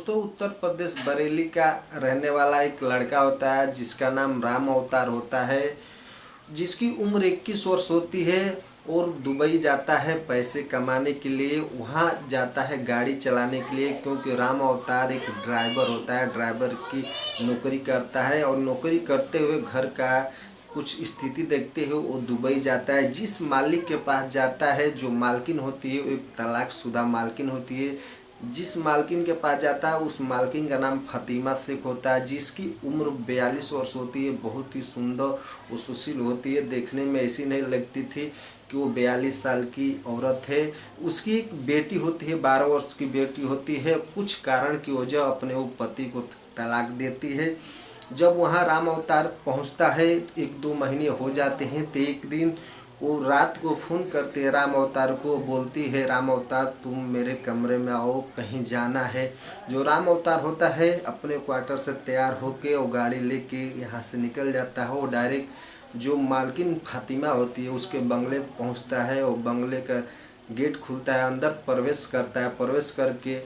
दोस्तों, उत्तर प्रदेश बरेली का रहने वाला एक लड़का होता है जिसका नाम राम अवतार होता है, जिसकी उम्र 21 वर्ष होती है और दुबई जाता है पैसे कमाने के लिए। वहाँ जाता है गाड़ी चलाने के लिए, क्योंकि राम अवतार एक ड्राइवर होता है, ड्राइवर की नौकरी करता है और नौकरी करते हुए घर का कुछ स्थिति देखते हुए वो दुबई जाता है। जिस मालिक के पास जाता है, जो मालकिन होती है वो एक तलाकशुदा मालकिन होती है। जिस मालकिन के पास जाता है उस मालकिन का नाम फतिमा शेख होता है, जिसकी उम्र 42 वर्ष होती है। बहुत ही सुंदर और सुशील होती है, देखने में ऐसी नहीं लगती थी कि वो 42 साल की औरत है। उसकी एक बेटी होती है, 12 वर्ष की बेटी होती है। कुछ कारण की वजह अपने वो पति को तलाक देती है। जब वहाँ राम अवतार पहुँचता है, 1-2 महीने हो जाते हैं, तो एक दिन वो रात को फ़ोन करते हैं राम अवतार को, बोलती है राम अवतार तुम मेरे कमरे में आओ, कहीं जाना है। जो राम अवतार होता है अपने क्वार्टर से तैयार होके वो गाड़ी लेके यहाँ से निकल जाता है। वो डायरेक्ट जो मालकिन फातिमा होती है उसके बंगले पहुँचता है। वो बंगले का गेट खुलता है, अंदर प्रवेश करता है। प्रवेश करके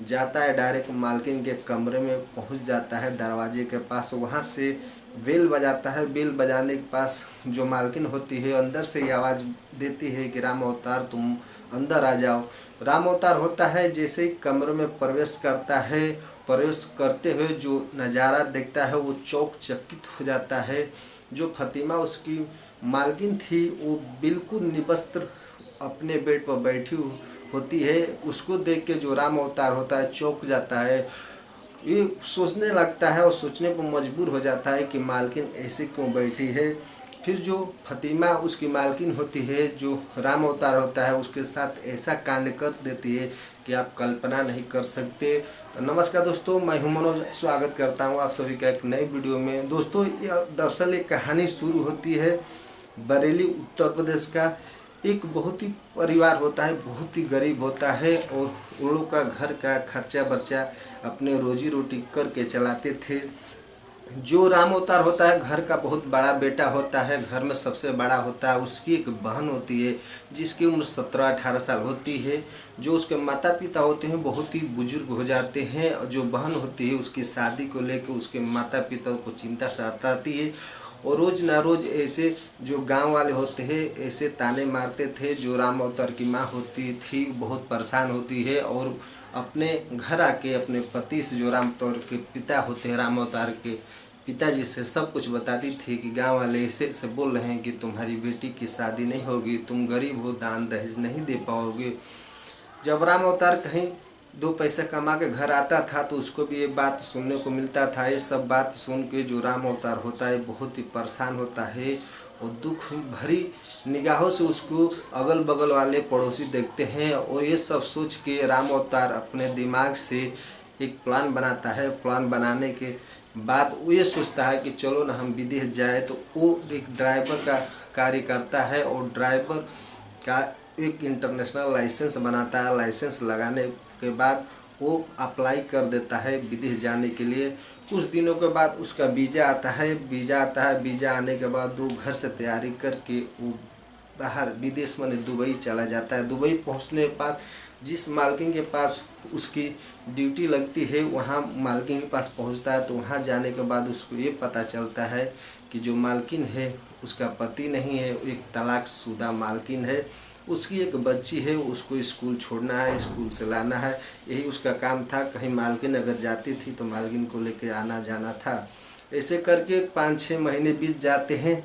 जाता है डायरेक्ट मालकिन के कमरे में पहुंच जाता है, दरवाजे के पास। वहां से बेल बजाता है। बेल बजाने के पास जो मालकिन होती है अंदर से ही आवाज़ देती है कि राम अवतार तुम अंदर आ जाओ। राम अवतार होता है जैसे ही कमरे में प्रवेश करता है, प्रवेश करते हुए जो नज़ारा देखता है वो चौकचकित हो जाता है। जो फतिमा उसकी मालकिन थी वो बिल्कुल निवस्त्र अपने बेड पर बैठी होती है। उसको देख के जो राम अवतार होता है चौंक जाता है। ये सोचने लगता है और सोचने पर मजबूर हो जाता है कि मालकिन ऐसे क्यों बैठी है। फिर जो फतिमा उसकी मालकिन होती है, जो राम अवतार होता है, उसके साथ ऐसा कांड कर देती है कि आप कल्पना नहीं कर सकते। तो नमस्कार दोस्तों, मैं हूं मनोज, स्वागत करता हूं आप सभी का एक नई वीडियो में। दोस्तों, यह दरअसल एक कहानी शुरू होती है बरेली उत्तर प्रदेश का। एक बहुत ही परिवार होता है, बहुत ही गरीब होता है और उन लोग का घर का खर्चा बर्चा अपने रोजी रोटी करके चलाते थे। जो राम अवतार होता है घर का बहुत बड़ा बेटा होता है, घर में सबसे बड़ा होता है। उसकी एक बहन होती है जिसकी उम्र 17-18 साल होती है। जो उसके माता पिता होते हैं बहुत ही बुजुर्ग हो जाते हैं। और जो बहन होती है उसकी शादी को लेकर उसके माता पिता को चिंता सताती है। और रोज़ ना रोज़ ऐसे जो गांव वाले होते हैं ऐसे ताने मारते थे। जो राम अवतार की माँ होती थी बहुत परेशान होती है और अपने घर आके अपने पति से, जो राम अवतार के पिता होते हैं, राम अवतार के पिताजी से सब कुछ बताती थी कि गांव वाले ऐसे बोल रहे हैं कि तुम्हारी बेटी की शादी नहीं होगी, तुम गरीब हो, दान दहेज नहीं दे पाओगे। जब राम अवतार कहीं 2 पैसा कमा के घर आता था तो उसको भी ये बात सुनने को मिलता था। ये सब बात सुन के जो राम अवतार होता है बहुत ही परेशान होता है और दुख भरी निगाहों से उसको अगल बगल वाले पड़ोसी देखते हैं। और ये सब सोच के राम अवतार अपने दिमाग से एक प्लान बनाता है। प्लान बनाने के बाद वो ये सोचता है कि चलो ना हम विदेश जाए। तो वो एक ड्राइवर का कार्य करता है और ड्राइवर का एक इंटरनेशनल लाइसेंस बनाता है। लाइसेंस लगाने के बाद वो अप्लाई कर देता है विदेश जाने के लिए। कुछ दिनों के बाद उसका वीज़ा आता है। वीज़ा आने के बाद वो घर से तैयारी करके वो बाहर विदेश में दुबई चला जाता है। दुबई पहुंचने के बाद जिस मालकिन के पास उसकी ड्यूटी लगती है वहाँ मालकिन के पास पहुंचता है। तो वहाँ जाने के बाद उसको ये पता चलता है कि जो मालकिन है उसका पति नहीं है, वो एक तलाकशुदा मालकिन है। उसकी एक बच्ची है, उसको स्कूल छोड़ना है, स्कूल से लाना है, यही उसका काम था। कहीं मालकिन अगर जाती थी तो मालकिन को लेके आना जाना था। ऐसे करके 5-6 महीने बीत जाते हैं।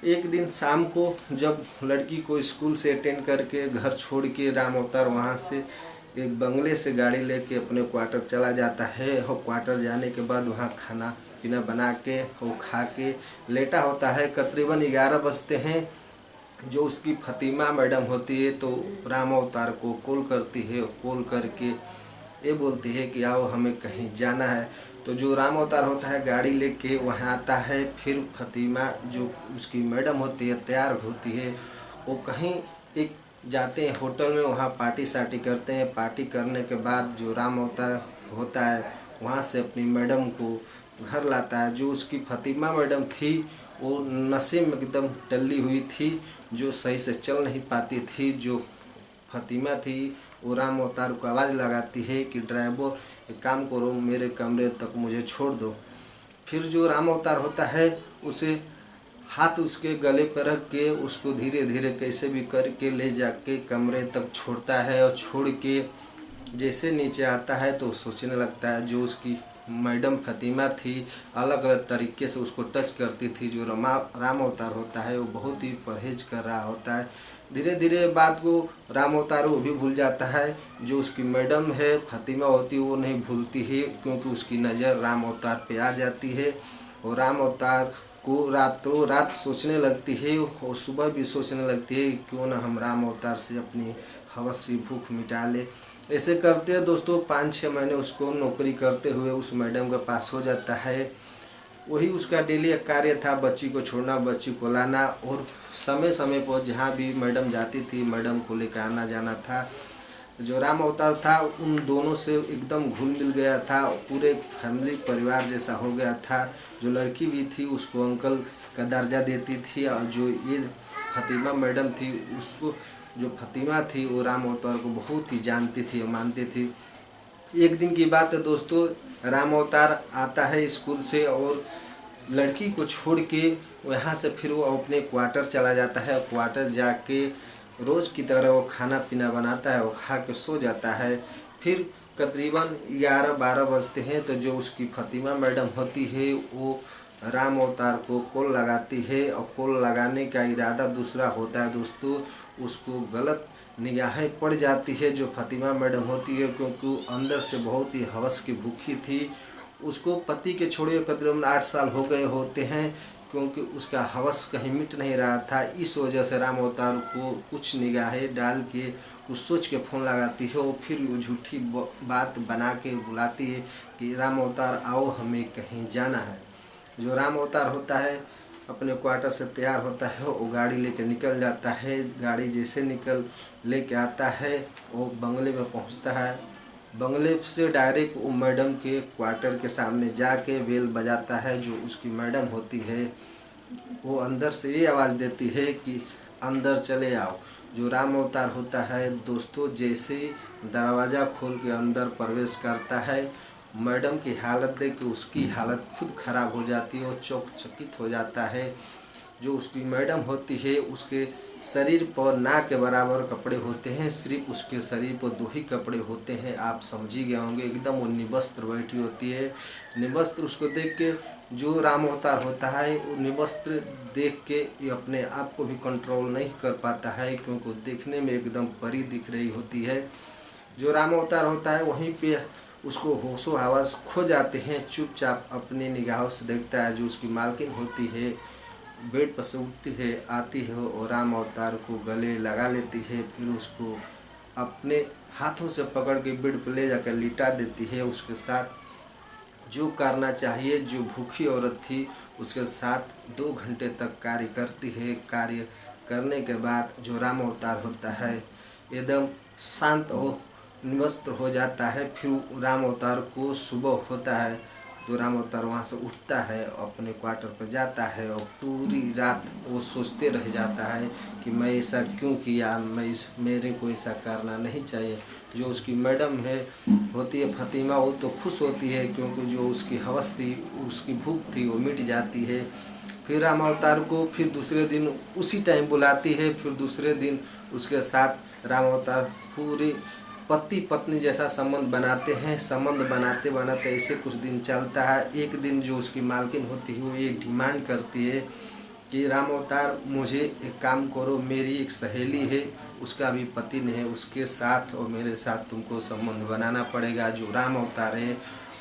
एक दिन शाम को जब लड़की को स्कूल से अटेंड करके घर छोड़ के राम अवतार वहाँ से एक बंगले से गाड़ी लेके अपने क्वार्टर चला जाता है। और क्वार्टर जाने के बाद वहाँ खाना पीना बना के वो खा के लेटा होता है। तकरीबन 11 बजते हैं। जो उसकी फतिमा मैडम होती है तो राम अवतार को कॉल करती है। कॉल करके ये बोलती है कि आओ हमें कहीं जाना है। तो जो राम अवतार होता है गाड़ी लेके वहाँ आता है। फिर फतिमा जो उसकी मैडम होती है तैयार होती है, वो कहीं एक जाते हैं होटल में, वहाँ पार्टी सार्टी करते हैं। पार्टी करने के बाद जो राम अवतार होता है वहाँ से अपनी मैडम को घर लाता है। जो उसकी फतिमा मैडम थी वो नशे में एकदम टल्ली हुई थी, जो सही से चल नहीं पाती थी। जो फतिमा थी वो राम अवतार को आवाज़ लगाती है कि ड्राइवर एक काम करो, मेरे कमरे तक मुझे छोड़ दो। फिर जो राम अवतार होता है उसे हाथ उसके गले पर रख के उसको धीरे धीरे कैसे भी करके ले जाके कमरे तक छोड़ता है, और छोड़ के जैसे नीचे आता है तो सोचने लगता है। जो उसकी मैडम फतिमा थी अलग अलग तरीके से उसको टच करती थी। जो राम अवतार होता है वो बहुत ही परहेज कर रहा होता है। धीरे धीरे बात को राम अवतार वो भी भूल जाता है। जो उसकी मैडम है फतिमा होती है वो नहीं भूलती है, क्योंकि उसकी नज़र राम अवतार पे आ जाती है। और राम अवतार को रातों रात सोचने लगती है, और सुबह भी सोचने लगती है क्यों ना हम राम अवतार से अपनी हवस सी भूख मिटा ले। ऐसे करते हैं दोस्तों 5-6 महीने उसको नौकरी करते हुए उस मैडम के पास हो जाता है। वही उसका डेली एक कार्य था, बच्ची को छोड़ना, बच्ची को लाना, और समय समय पर जहाँ भी मैडम जाती थी मैडम को लेकर आना जाना था। जो राम अवतार था उन दोनों से एकदम घुल मिल गया था, पूरे फैमिली परिवार जैसा हो गया था। जो लड़की भी थी उसको अंकल का दर्जा देती थी, और जो ये फतिमा मैडम थी उसको, जो फतिमा थी वो राम अवतार को बहुत ही जानती थी और मानती थी। एक दिन की बात है दोस्तों, राम अवतार आता है स्कूल से और लड़की को छोड़ के यहाँ से फिर वो अपने क्वार्टर चला जाता है। क्वार्टर जाके रोज़ की तरह वो खाना पीना बनाता है, वो खा के सो जाता है। फिर तकरीबन 11-12 बजते हैं तो जो उसकी फतिमा मैडम होती है वो राम अवतार को कॉल लगाती है, और कॉल लगाने का इरादा दूसरा होता है दोस्तों। उसको गलत निगाहें पड़ जाती है जो फतिमा मैडम होती है, क्योंकि अंदर से बहुत ही हवस की भूखी थी। उसको पति के छोड़े तकरीबन 8 साल हो गए होते हैं, क्योंकि उसका हवस कहीं मिट नहीं रहा था। इस वजह से राम अवतार को कुछ निगाहें डाल के कुछ सोच के फ़ोन लगाती है, और फिर वो झूठी बात बना के बुलाती है कि राम अवतार आओ, हमें कहीं जाना है। जो राम अवतार होता है अपने क्वार्टर से तैयार होता है, वो गाड़ी लेके निकल जाता है। गाड़ी जैसे निकल लेके आता है वो बंगले में पहुंचता है। बंगले से डायरेक्ट वो मैडम के क्वार्टर के सामने जाके बेल बजाता है। जो उसकी मैडम होती है वो अंदर से ये आवाज़ देती है कि अंदर चले आओ। जो राम अवतार होता है दोस्तों जैसे दरवाज़ा खोल के अंदर प्रवेश करता है, मैडम की हालत देख के उसकी हालत खुद खराब हो जाती है और चौकचकित हो जाता है। जो उसकी मैडम होती है उसके शरीर पर ना के बराबर कपड़े होते हैं, सिर्फ उसके शरीर पर 2 ही कपड़े होते हैं। आप समझ ही गए होंगे, एकदम वो निवस्त्र बैठी होती है। निवस्त्र उसको देख के जो राम अवतार होता है वो निवस्त्र देख के ये अपने आप को भी कंट्रोल नहीं कर पाता है, क्योंकि देखने में एकदम परी दिख रही होती है। जो राम अवतार होता है वहीं पे उसको होशो हवास खो जाते हैं। चुपचाप अपनी निगाहों से देखता है। जो उसकी मालकिन होती है बेड पर से उठती है, आती है और राम अवतार को गले लगा लेती है। फिर उसको अपने हाथों से पकड़ के बेड पर ले जाकर लिटा देती है। उसके साथ जो करना चाहिए, जो भूखी औरत थी उसके साथ 2 घंटे तक कार्य करती है। कार्य करने के बाद जो राम अवतार होता है एकदम शांत और निवस्त्र हो जाता है। फिर राम अवतार को सुबह होता है तो राम अवतार वहाँ से उठता है, अपने क्वार्टर पर जाता है और पूरी रात वो सोचते रह जाता है कि मैं ऐसा क्यों किया, मेरे को ऐसा करना नहीं चाहिए। जो उसकी मैडम है होती है फतिमा, वो तो खुश होती है क्योंकि जो उसकी हवस थी, उसकी भूख थी वो मिट जाती है। फिर राम अवतार को फिर दूसरे दिन उसी टाइम बुलाती है। फिर दूसरे दिन उसके साथ राम अवतार पूरी पति पत्नी जैसा संबंध बनाते हैं। संबंध बनाते बनाते ऐसे कुछ दिन चलता है। एक दिन जो उसकी मालकिन होती है वो ये डिमांड करती है कि राम अवतार मुझे एक काम करो, मेरी एक सहेली है, उसका भी पति नहीं है, उसके साथ और मेरे साथ तुमको संबंध बनाना पड़ेगा। जो राम अवतार है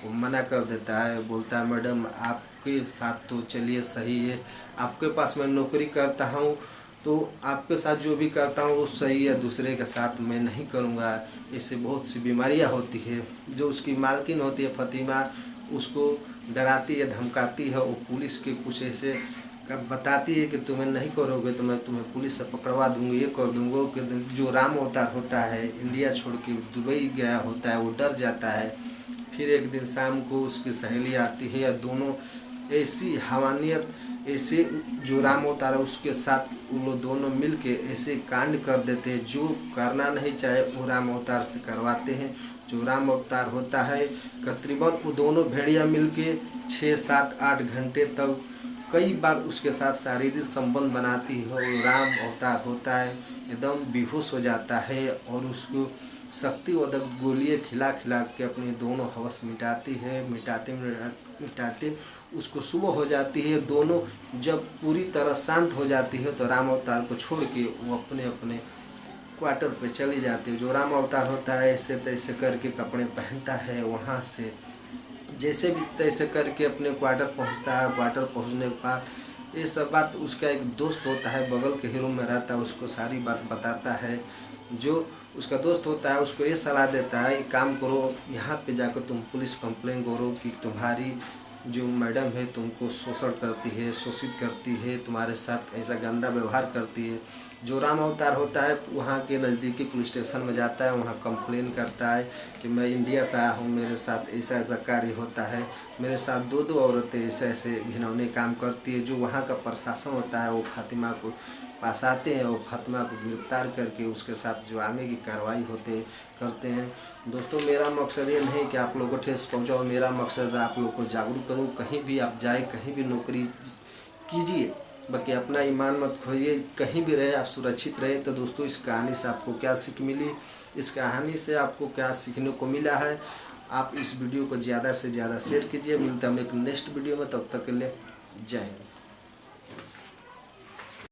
वो मना कर देता है, बोलता है मैडम आपके साथ तो चलिए सही है, आपके पास मैं नौकरी करता हूँ तो आपके साथ जो भी करता हूँ वो सही है, दूसरे के साथ मैं नहीं करूँगा। इससे बहुत सी बीमारियाँ होती है। जो उसकी मालकिन होती है फतिमा उसको डराती है, धमकाती है, वो पुलिस के कुछ ऐसे बताती है कि तुम्हें नहीं करोगे तो मैं तुम्हें पुलिस से पकड़वा दूँगी, ये कर दूँगा। कि जो राम अवतार होता है इंडिया छोड़ के दुबई गया होता है, वो डर जाता है। फिर एक दिन शाम को उसकी सहेली आती है, या दोनों ऐसी हवानियत ऐसे जो राम अवतार है उसके साथ वो लोग दोनों मिलके ऐसे कांड कर देते हैं जो करना नहीं चाहे वो राम अवतार से करवाते हैं। जो राम अवतार होता है, करीबन वो दोनों भेड़िया मिलके 6, 7, 8 घंटे तक कई बार उसके साथ शारीरिक संबंध बनाती है और राम अवतार होता है, एकदम बेहोश हो जाता है और उसको शक्तिवर्धक गोलियाँ खिला खिला के अपनी दोनों हवस मिटाती है। मिटाते उसको सुबह हो जाती है। दोनों जब पूरी तरह शांत हो जाती है तो राम अवतार को छोड़ के वो अपने अपने क्वार्टर पे चली जाती है। जो राम अवतार होता है ऐसे तैसे करके कपड़े पहनता है, वहाँ से जैसे भी तैसे करके अपने क्वार्टर पहुँचता है। क्वार्टर पहुँचने के बाद ये सब बात उसका एक दोस्त होता है, बगल के ही रूम में रहता है, उसको सारी बात बताता है। जो उसका दोस्त होता है उसको ये सलाह देता है, एक काम करो, यहाँ पे जाकर तुम पुलिस कंप्लेन करो कि तुम्हारी जो मैडम है तुमको शोषण करती है, शोषित करती है, तुम्हारे साथ ऐसा गंदा व्यवहार करती है। जो राम अवतार होता है वहाँ के नज़दीकी पुलिस स्टेशन में जाता है, वहाँ कंप्लेन करता है कि मैं इंडिया से आया हूँ, मेरे साथ ऐसा ऐसा कार्य होता है, मेरे साथ दो औरतें ऐसे ऐसे घिनौने काम करती है। जो वहाँ का प्रशासन होता है वो फातिमा को पास आते हैं और फातिमा को गिरफ्तार करके उसके साथ जो आगे की कार्रवाई करते हैं। दोस्तों, मेरा मकसद ये नहीं कि आप लोगों को ठेस पहुँचाओ, मेरा मकसद है आप लोगों को जागरूक करूँ। कहीं भी आप जाए, कहीं भी नौकरी कीजिए, बाकी अपना ईमान मत खोइए, कहीं भी रहे आप सुरक्षित रहे। तो दोस्तों, इस कहानी से आपको क्या सीख मिली, इस कहानी से आपको क्या सीखने को मिला है, आप इस वीडियो को ज़्यादा से ज़्यादा शेयर कीजिए। मिलता हम एक नेक्स्ट वीडियो में, तब तक के लिए जय हिंद।